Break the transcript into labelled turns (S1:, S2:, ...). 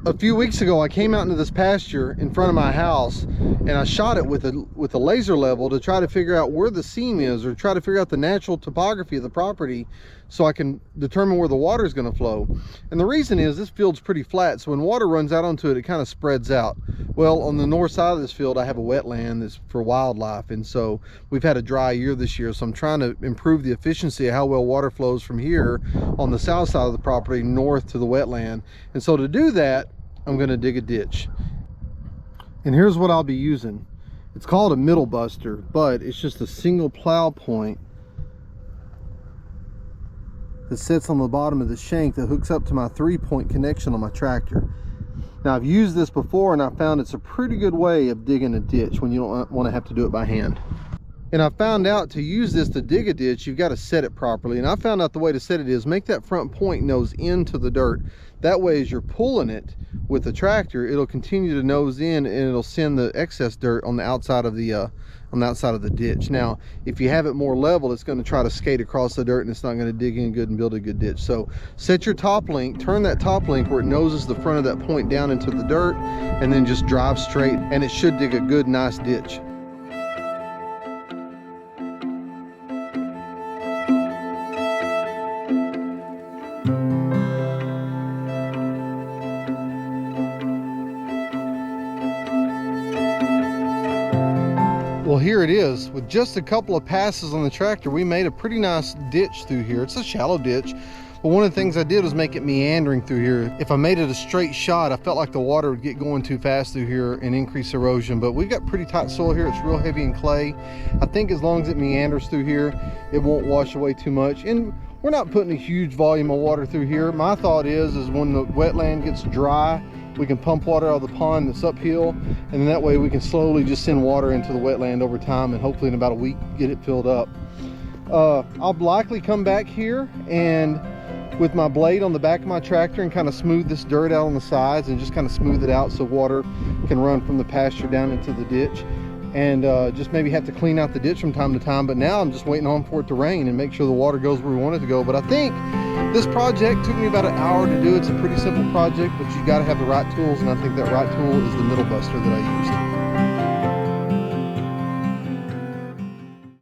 S1: A few weeks ago, I came out into this pasture in front of my house and I shot it with a laser level to try to figure out where the seam is, or try to figure out the natural topography of the property so I can determine where the water is going to flow. And the reason is this field's pretty flat, so when water runs out onto it, it kind of spreads out. Well, on the north side of this field, I have a wetland that's for wildlife, and so we've had a dry year this year, so I'm trying to improve the efficiency of how well water flows from here on the south side of the property north to the wetland. And so to do that, I'm going to dig a ditch. And here's what I'll be using. It's called a middle buster, but it's just a single plow point that sits on the bottom of the shank that hooks up to my 3-point connection on my tractor. Now, I've used this before and I found it's a pretty good way of digging a ditch when you don't want to have to do it by hand. And I found out to use this to dig a ditch, you've got to set it properly. And I found out the way to set it is make that front point nose into the dirt. That way, as you're pulling it with the tractor, it'll continue to nose in and it'll send the excess dirt on the outside of the ditch. Now, if you have it more level, it's going to try to skate across the dirt and it's not going to dig in good and build a good ditch. So set your top link, turn that top link where it noses the front of that point down into the dirt, and then just drive straight, and it should dig a good, nice ditch. Well, here it is. With just a couple of passes on the tractor, we made a pretty nice ditch through here. It's a shallow ditch, but one of the things I did was make it meandering through here. If I made it a straight shot, I felt like the water would get going too fast through here and increase erosion. But we've got pretty tight soil here. It's real heavy in clay. I think as long as it meanders through here, it won't wash away too much. And we're not putting a huge volume of water through here. My thought is when the wetland gets dry, we can pump water out of the pond that's uphill, and then that way we can slowly just send water into the wetland over time, and hopefully in about a week get it filled up. I'll likely come back here and with my blade on the back of my tractor and kind of smooth this dirt out on the sides and just kind of smooth it out so water can run from the pasture down into the ditch, and just maybe have to clean out the ditch from time to time. But now I'm just waiting on for it to rain and make sure the water goes where we want it to go. But I think this project took me about an hour to do. It's a pretty simple project, but you got to have the right tools, and I think that right tool is the middle buster that I used.